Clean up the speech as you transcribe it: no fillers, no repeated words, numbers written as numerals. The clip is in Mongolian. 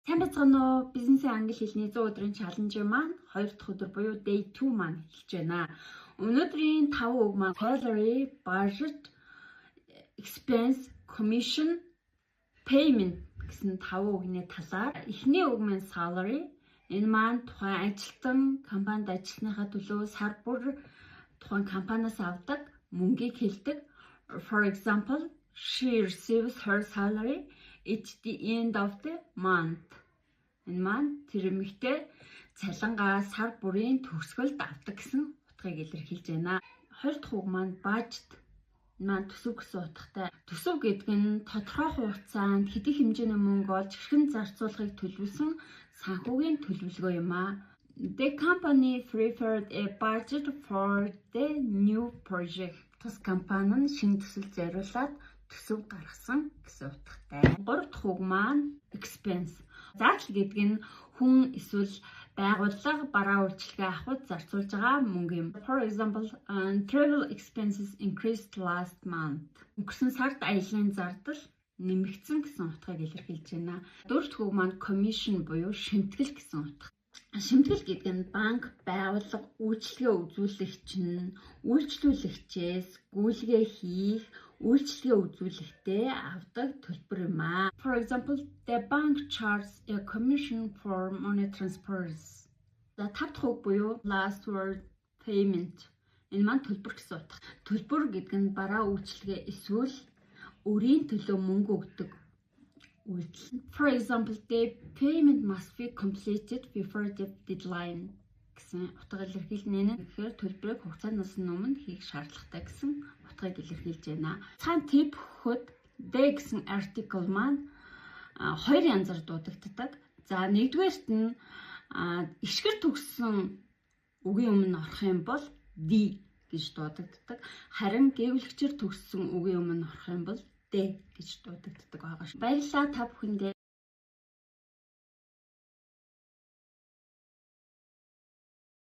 Сайн байцгаана уу? Бизнесийн англи хэлний 100 өдрийн чаленж маань 2 дахь өдөр буюу day 2 маань эхэлж байна. Өнөөдрийн 5 үг маань salary, budget, expense, commission, payment гэсэн 5 үгний талаар. Эхний үг маань salary. Энэ маань тухайн ажилтан компанид ажилласныхаа төлөө сар бүр тухайн компаниас авдаг мөнгийг хэлдэг. For example, she receives her salary at the end of the month. Энэ маань тэр эмэгтэй цалингаа сар бүрийн төгсгөлд авдаг гэсэн утгыг илэрхийлж байна. Хоёр дахь үг маань budget. Энэ маань төсөв гэсэн утгатай. Төсөв гэдэг нь тодорхой хугацаанд хэдий хэмжээний мөнгө олж хэрхэн зарцуулахыг төлөвлөсөн санхүүгийн төлөвлөгөө юм аа. The company prepared a budget for the new project. Тус компани нь шинэ төсөл зориулаад төсөв гаргасан гэсэн утгатай. Гурав дахь үг маань expense. Заатал гэдэг нь хүн эсвэл байгууллага бараа үйлчилгээ авахд зарцуулж байгаа мөнгө юм. For example, travel expenses increased last month. Өнгөрсөн сард аяллаа зардал нэмэгдсэн гэсэн утгыг илэрхийлж байна. Дөрөв дэх үг маань commission буюу шимтгэл гэсэн утга. Шимтгэл гэдэг нь банк, байгууллага, үйлчилгээ үзүүлэгч нь үйлчлүүлэгчээс гүйлгээ хийх, үйлчилгээ үзүүлэхдээ авдаг төлбөр юм аа. For example, the bank charges a commission for money transfers. За 5 дахь үг буюу last word payment. Энэ маань төлбөр гэсэн утга. Төлбөр гэдэг нь бараа үйлчилгээ эсвэл өрийн төлөө мөнгө өгдөг үйлдэл. For example, the payment must be completed before the deadline гэсэн утгаар илэрхийлнэ. Тэгэхээр төлбөрийг хугацаанаас өмнө хийх шаардлагатай гэсэн утгыг илэрхийлж байна. Цаана тип хөхөд the гэсэн article маань хоёр янзаар дуудагддаг. За нэгдүгээрт нь ишгэр төгссөн үгийн өмнө орох юм бол the гэж дуудагддаг. Харин гэвлэгчээр төгссөн үгийн өмнө орох юм бол the гэж дуудагддаг байгаа шүү. Баярлалаа та бүхэндээ.